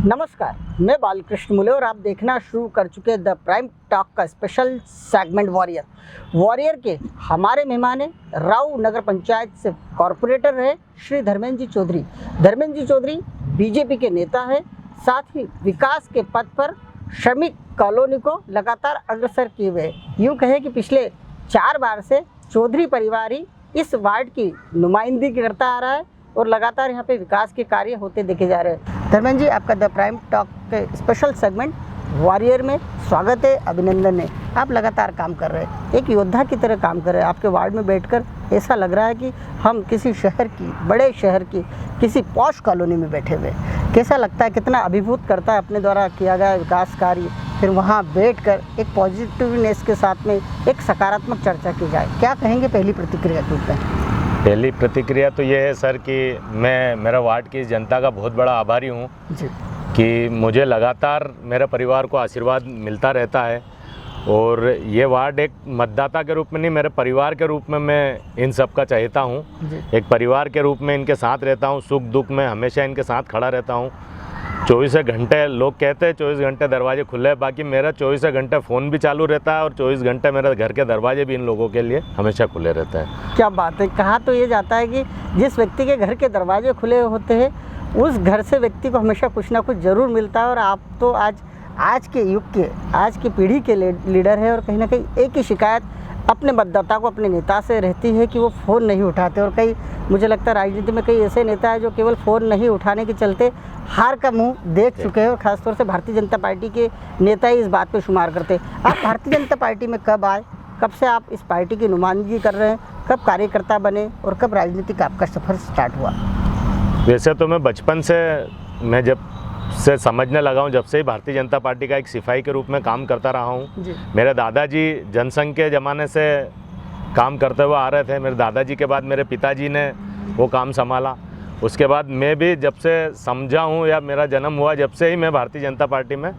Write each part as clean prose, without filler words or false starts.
नमस्कार, मैं बालकृष्ण मुले और आप देखना शुरू कर चुके द प्राइम टॉक का स्पेशल सेगमेंट वॉरियर के हमारे मेहमान हैं राऊ नगर पंचायत से कॉरपोरेटर रहे श्री धर्मेंद्र जी चौधरी। धर्मेंद्र जी चौधरी बीजेपी के नेता है, साथ ही विकास के पथ पर श्रमिक कॉलोनी को लगातार अग्रसर किए हुए। यूँ कहें कि पिछले 4 बार से चौधरी परिवार ही इस वार्ड की नुमाइंदगी करता आ रहा है और लगातार यहाँ पे विकास के कार्य होते देखे जा रहे हैं। धर्मेंद्र जी, आपका द प्राइम टॉक के स्पेशल सेगमेंट वॉरियर में स्वागत है, अभिनंदन है। आप लगातार काम कर रहे हैं, एक योद्धा की तरह काम कर रहे हैं। आपके वार्ड में बैठकर ऐसा लग रहा है कि हम किसी शहर की, बड़े शहर की किसी पॉश कॉलोनी में बैठे हुए। कैसा लगता है, कितना अभिभूत करता है अपने द्वारा किया गया विकास कार्य, फिर वहाँ बैठकर एक पॉजिटिवनेस के साथ में एक सकारात्मक चर्चा की जाए। क्या कहेंगे पहली प्रतिक्रिया के रूप में? पहली प्रतिक्रिया तो ये है सर कि मैं मेरा वार्ड की जनता का बहुत बड़ा आभारी हूँ कि मुझे लगातार मेरे परिवार को आशीर्वाद मिलता रहता है। और ये वार्ड एक मतदाता के रूप में नहीं, मेरे परिवार के रूप में मैं इन सब का चाहता हूँ। एक परिवार के रूप में इनके साथ रहता हूँ, सुख दुख में हमेशा इनके साथ खड़ा रहता हूँ। 24 घंटे लोग कहते हैं 24 घंटे दरवाजे खुले हैं, बाकी मेरा 24 घंटे फ़ोन भी चालू रहता है और 24 घंटे मेरे घर के दरवाजे भी इन लोगों के लिए हमेशा खुले रहते हैं। क्या बात है। कहा तो ये जाता है कि जिस व्यक्ति के घर के दरवाजे खुले होते हैं उस घर से व्यक्ति को हमेशा कुछ ना कुछ ज़रूर मिलता है। और आप तो आज के युग के, आज की पीढ़ी के लीडर है और कहीं ना कहीं एक ही शिकायत अपने मतदाता को अपने नेता से रहती है कि वो फ़ोन नहीं उठाते। और कई, मुझे लगता है राजनीति में कई ऐसे नेता हैं जो केवल फ़ोन नहीं उठाने के चलते हार का मुंह देख चुके हैं। और ख़ासतौर से भारतीय जनता पार्टी के नेता ही इस बात पे शुमार करते हैं। आप भारतीय जनता पार्टी में कब आए, कब से आप इस पार्टी की नुमाइंदगी कर रहे हैं, कब कार्यकर्ता बने और कब राजनीति का आपका सफ़र स्टार्ट हुआ? वैसे तो मैं बचपन से, मैं जब से समझने लगा हूँ, जब से ही भारतीय जनता पार्टी का एक सिपाही के रूप में काम करता रहा हूँ। मेरे दादाजी जनसंघ के ज़माने से काम करते हुए आ रहे थे। मेरे दादाजी के बाद मेरे पिताजी ने वो काम संभाला। उसके बाद मैं भी जब से समझा हूँ या मेरा जन्म हुआ, जब से ही मैं भारतीय जनता पार्टी में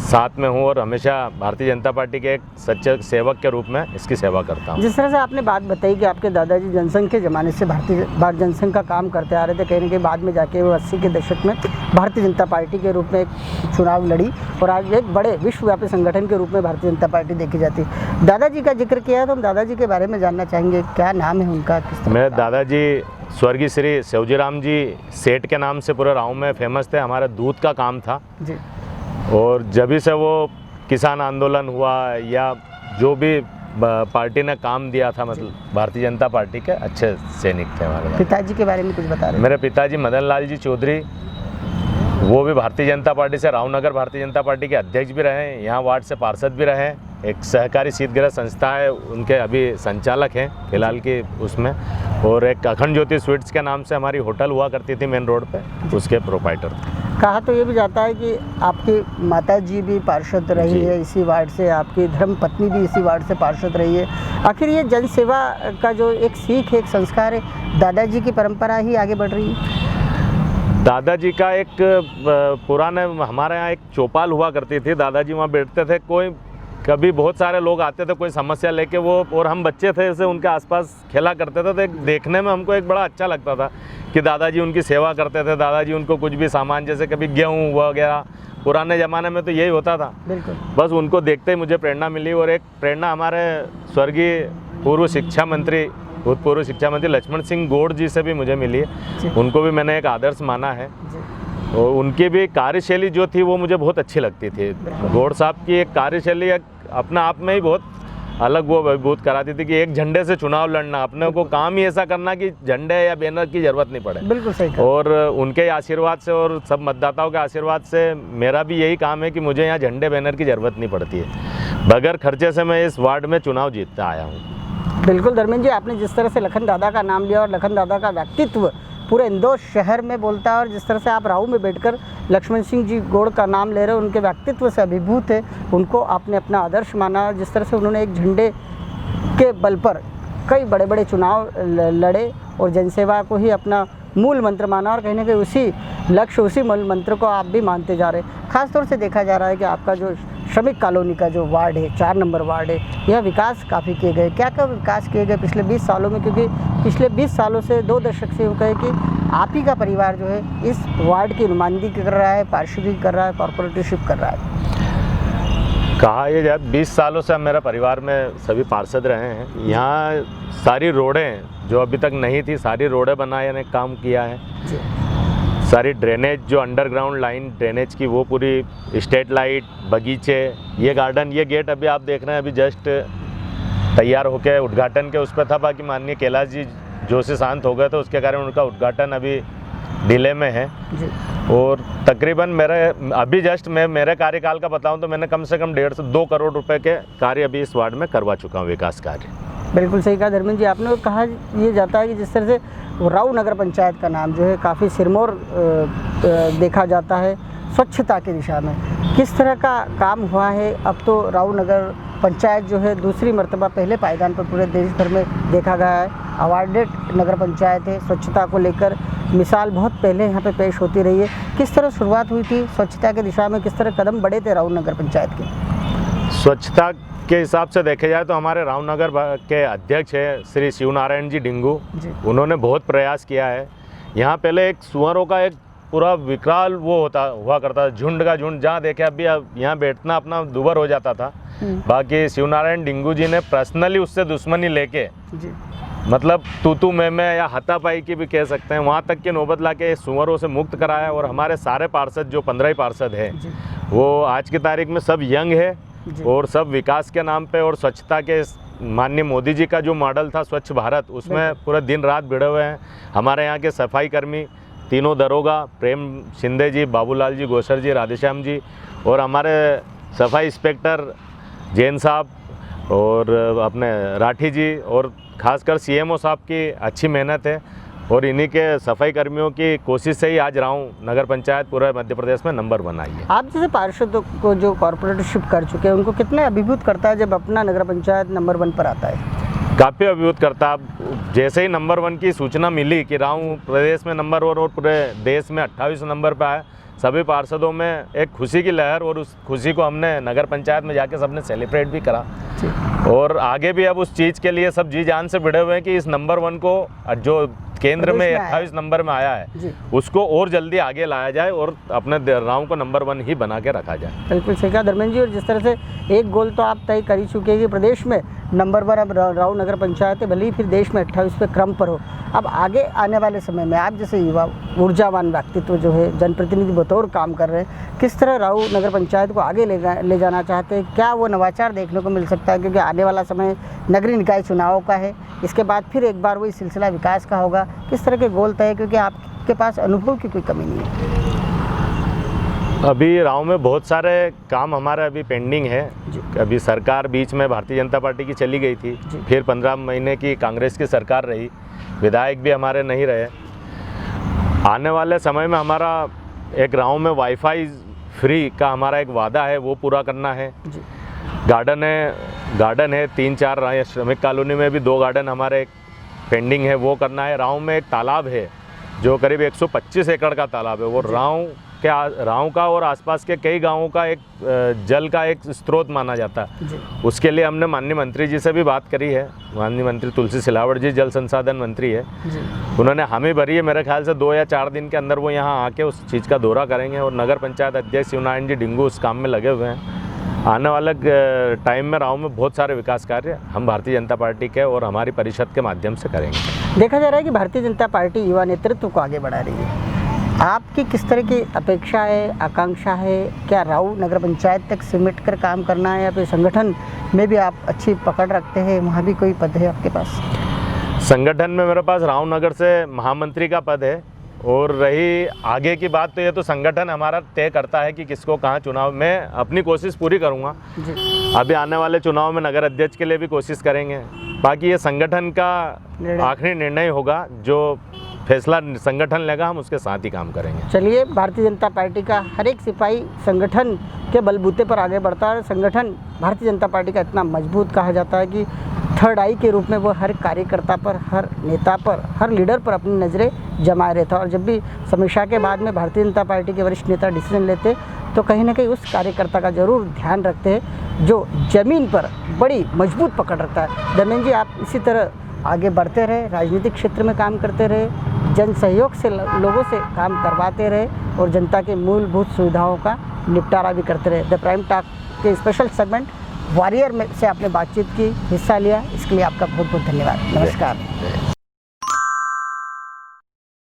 साथ में हूँ और हमेशा भारतीय जनता पार्टी के एक सच्चे सेवक के रूप में इसकी सेवा करता हूँ। जिस तरह से आपने बात बताई कि आपके दादाजी जनसंघ के ज़माने से भारतीय जनसंघ का काम करते आ रहे थे, कहीं ना कहीं बाद में जाके वो 80 के दशक में भारतीय जनता पार्टी के रूप में एक चुनाव लड़ी और आज एक बड़े विश्वव्यापी संगठन के रूप में भारतीय जनता पार्टी देखी जाती है। दादाजी का जिक्र किया तो हम दादाजी के बारे में जानना चाहेंगे, क्या नाम है उनका? मेरे दादाजी स्वर्गीय श्री शिवजीराम जी सेठ के नाम से पूरे गाँव में फेमस थे। हमारा दूध का काम था जी। और जब से वो किसान आंदोलन हुआ या जो भी पार्टी ने काम दिया था, मतलब भारतीय जनता पार्टी के अच्छे सैनिक थे हमारे। पिताजी के बारे में कुछ बता रहे हैं? मेरे पिताजी मदन लाल जी चौधरी, वो भी भारतीय जनता पार्टी से रावनगर भारतीय जनता पार्टी के अध्यक्ष भी रहे, यहाँ वार्ड से पार्षद भी रहे। एक सहकारी शीतगृह संस्था है, उनके अभी संचालक हैं फिलहाल की उसमें। और एक अखंड ज्योति स्वीट्स के नाम से हमारी होटल हुआ करती थी मेन रोड पे, उसके प्रोपाइटर। कहा तो ये भी जाता है कि आपकी माता जी भी पार्षद रही है इसी वार्ड से, आपकी धर्म पत्नी भी इसी वार्ड से पार्षद रही है। आखिर ये जन सेवा का जो एक सीख है, एक संस्कार है, दादाजी की परंपरा ही आगे बढ़ रही है? दादाजी का एक पुराने, हमारे यहाँ एक चौपाल हुआ करती थी, दादाजी वहाँ बैठते थे। कोई कभी बहुत सारे लोग आते थे कोई समस्या लेके, वो और हम बच्चे थे उसे उनके आसपास खेला करते थे। तो एक देखने में हमको एक बड़ा अच्छा लगता था कि दादाजी उनकी सेवा करते थे। दादाजी उनको कुछ भी सामान, जैसे कभी गेहूँ वगैरह, पुराने ज़माने में तो यही होता था। बिल्कुल। बस उनको देखते ही मुझे प्रेरणा मिली। और एक प्रेरणा हमारे स्वर्गीय पूर्व शिक्षा मंत्री, भूतपूर्व शिक्षा मंत्री लक्ष्मण सिंह गौड़ जी से भी मुझे मिली। उनको भी मैंने एक आदर्श माना है और उनकी भी कार्यशैली जो थी वो मुझे बहुत अच्छी लगती थी। गौड़ साहब की एक कार्यशैली अपने आप में ही बहुत अलग वो अभिभूत कराती थी कि एक झंडे से चुनाव लड़ना, अपने को काम ही ऐसा करना कि झंडे या बैनर की जरूरत नहीं पड़े। बिल्कुल सही कहा। और उनके आशीर्वाद से और सब मतदाताओं के आशीर्वाद से मेरा भी यही काम है कि मुझे यहाँ झंडे बैनर की ज़रूरत नहीं पड़ती है। बगैर खर्चे से मैं इस वार्ड में चुनाव जीतता आया हूँ। बिल्कुल धर्मेंद्र जी, आपने जिस तरह से लखन दादा का नाम लिया और लखन दादा का व्यक्तित्व पूरे इंदौर शहर में बोलता है, और जिस तरह से आप राऊ में बैठकर लक्ष्मण सिंह जी गौड़ का नाम ले रहे हो, उनके व्यक्तित्व से अभिभूत है, उनको आपने अपना आदर्श माना। जिस तरह से उन्होंने एक झंडे के बल पर कई बड़े बड़े चुनाव लड़े और जनसेवा को ही अपना मूल मंत्र माना और कहीं ना कहीं उसी लक्ष्य, उसी मूल मंत्र को आप भी मानते जा रहे हैं। ख़ासतौर से देखा जा रहा है कि आपका जो श्रमिक कॉलोनी का जो वार्ड है, 4 नंबर वार्ड है, यह विकास काफ़ी किए गए। क्या क्या विकास किए गए पिछले 20 सालों में? क्योंकि पिछले 20 सालों से 2 दशक से यूँ कहे कि आप ही का परिवार जो है इस वार्ड की नुमाइंदगी कर रहा है, पार्षदी कर रहा है, कॉर्पोरेटरशिप कर रहा है। कहा ये जाए 20 सालों से हम मेरा परिवार में सभी पार्षद रहे हैं। यहाँ सारी रोडें जो अभी तक नहीं थी, सारी रोडें बनाने ने काम किया है। सारी ड्रेनेज जो अंडरग्राउंड लाइन ड्रेनेज की वो पूरी, स्ट्रीट लाइट, बगीचे, ये गार्डन, ये गेट अभी आप देख रहे हैं अभी जस्ट तैयार होकर उद्घाटन के उस पर था। बाकी माननीय कैलाश जी जोशी शांत हो गए तो उसके कारण उनका उद्घाटन अभी डिले में है। और तकरीबन अभी जस्ट मैं मेरे कार्यकाल का बताऊं तो मैंने कम से कम 1.5 से 2 करोड़ रुपए के कार्य अभी इस वार्ड में करवा चुका हूं, विकास कार्य। बिल्कुल सही कहा धर्मेंद्र जी आपने। कहा ये जाता है कि जिस तरह से राऊ नगर पंचायत का नाम जो है काफ़ी सिरमौर देखा जाता है स्वच्छता की दिशा में, किस तरह का काम हुआ है? अब तो राऊ नगर पंचायत जो है दूसरी मर्तबा पहले पायदान पर पूरे देश भर में देखा गया है, अवार्डेड नगर पंचायत है। स्वच्छता को लेकर मिसाल बहुत पहले यहाँ पे पेश होती रही है। किस तरह शुरुआत हुई थी स्वच्छता की दिशा में, किस तरह कदम बढ़े थे राऊ नगर पंचायत के? स्वच्छता के हिसाब से देखे जाए तो हमारे रामनगर के अध्यक्ष है श्री शिवनारायण जी डिंगू, उन्होंने बहुत प्रयास किया है। यहाँ पहले एक सुअरों का एक पूरा विकराल वो हुआ करता था, झुंड का झुंड, जहाँ देखे अभी यहाँ बैठना अपना दुबर हो जाता था। बाकी शिवनारायण डिंगू जी ने पर्सनली उससे दुश्मनी लेके मतलब तू में या हाथापाई की भी कह सकते हैं, वहाँ तक की नौबत ला के सुअरों से मुक्त कराया। और हमारे सारे पार्षद जो 15 ही पार्षद हैं वो आज की तारीख में सब यंग है और सब विकास के नाम पे और स्वच्छता के माननीय मोदी जी का जो मॉडल था स्वच्छ भारत, उसमें पूरा दिन रात भिड़े हुए हैं। हमारे यहाँ के सफाई कर्मी तीनों दरोगा, प्रेम शिंदे जी, बाबूलाल जी, गोसर जी, राधेश्याम जी, और हमारे सफाई इंस्पेक्टर जैन साहब और अपने राठी जी, और खासकर सीएमओ साहब की अच्छी मेहनत है। और इन्हीं के सफाई कर्मियों की कोशिश से ही आज राऊ नगर पंचायत पूरे मध्य प्रदेश में नंबर 1 बनाई है। आप जैसे पार्षदों को जो कॉर्पोरेटरशिप कर चुके हैं उनको कितने अभिभूत करता है जब अपना नगर पंचायत नंबर 1 पर आता है? काफ़ी अभिभूत करता। जैसे ही नंबर 1 की सूचना मिली कि राऊ प्रदेश में नंबर 1 और पूरे देश में 28 नंबर पर आया, सभी पार्षदों में एक खुशी की लहर, और उस खुशी को हमने नगर पंचायत में जाके सबने सेलिब्रेट भी करा। और आगे भी अब उस चीज़ के लिए सब जी जान से भिड़े हुए हैं कि इस नंबर 1 को जो केंद्र में 28 नंबर में आया है उसको और जल्दी आगे लाया जाए और अपने राऊ को नंबर 1 ही बना के रखा जाए। बिल्कुल सही कहा धर्मेंद्र जी। और जिस तरह से एक गोल तो आप तय कर ही चुके हैं कि प्रदेश में नंबर 1 अब राऊ नगर पंचायत है, भले ही फिर देश में 28 पे क्रम पर हो। अब आगे आने वाले समय में आप जैसे युवा ऊर्जावान व्यक्तित्व जो है जनप्रतिनिधि बतौर काम कर रहे हैं, किस तरह राऊ नगर पंचायत को आगे ले जाना चाहते हैं? क्या वो नवाचार देखने को मिल सकता है? क्योंकि आने वाला समय नगरीय निकाय चुनाव का है, इसके बाद फिर एक बार वही सिलसिला विकास का होगा। किस तरह के गोल तय है, क्योंकि आपके पास अनुभव की कोई कमी नहीं है? अभी राऊ में बहुत सारे काम हमारे अभी पेंडिंग है। अभी सरकार बीच में भारतीय जनता पार्टी की चली गई थी, फिर 15 महीने की कांग्रेस की सरकार रही, विधायक भी हमारे नहीं रहे। आने वाले समय में हमारा एक राऊ में वाईफाई फ्री का हमारा एक वादा है, वो पूरा करना है। गार्डन है 3-4 श्रमिक कॉलोनी में भी 2 गार्डन हमारे पेंडिंग है, वो करना है। राऊ में एक तालाब है जो करीब 125 एकड़ का तालाब है, वो राऊ का और आसपास के कई गांवों का एक जल का एक स्रोत माना जाता है। उसके लिए हमने माननीय मंत्री जी से भी बात करी है। माननीय मंत्री तुलसी सिलावट जी जल संसाधन मंत्री है, उन्होंने हामी भरी है। मेरे ख्याल से 2 या 4 दिन के अंदर वो यहाँ आके उस चीज़ का दौरा करेंगे। और नगर पंचायत अध्यक्ष शिवनारायण जी डिंगू उस काम में लगे हुए हैं। आने वाले टाइम में राऊ में बहुत सारे विकास कार्य हम भारतीय जनता पार्टी के और हमारी परिषद के माध्यम से करेंगे। देखा जा रहा है कि भारतीय जनता पार्टी युवा नेतृत्व को आगे बढ़ा रही है। आपकी किस तरह की अपेक्षा है, आकांक्षा है? क्या राऊ नगर पंचायत तक सिमट कर काम करना है या फिर संगठन में भी आप अच्छी पकड़ रखते हैं, वहाँ भी कोई पद है आपके पास? संगठन में मेरे पास राऊ नगर से महामंत्री का पद है। और रही आगे की बात तो ये तो संगठन हमारा तय करता है कि किसको कहाँ चुनाव। मैं अपनी कोशिश पूरी करूँगा। अभी आने वाले चुनाव में नगर अध्यक्ष के लिए भी कोशिश करेंगे। बाकी ये संगठन का आखिरी निर्णय होगा, जो फैसला संगठन लेगा हम उसके साथ ही काम करेंगे। चलिए, भारतीय जनता पार्टी का हर एक सिपाही संगठन के बलबूते पर आगे बढ़ता है। संगठन भारतीय जनता पार्टी का इतना मजबूत कहा जाता है कि थर्ड आई के रूप में वो हर कार्यकर्ता पर, हर नेता पर, हर लीडर पर अपनी नज़रें जमाए रहता है। और जब भी समीक्षा के बाद में भारतीय जनता पार्टी के वरिष्ठ नेता डिसीजन लेते तो कहीं ना कहीं उस कार्यकर्ता का ज़रूर ध्यान रखते हैं जो ज़मीन पर बड़ी मजबूत पकड़ रखता है। धर्मेंद्र जी, आप इसी तरह आगे बढ़ते रहे, राजनीतिक क्षेत्र में काम करते रहे, जन सहयोग से लोगों से काम करवाते रहे और जनता के मूलभूत सुविधाओं का निपटारा भी करते रहे। द प्राइम टॉक के स्पेशल सेगमेंट वॉरियर में से आपने बातचीत की, हिस्सा लिया, इसके लिए आपका बहुत बहुत धन्यवाद। नमस्कार।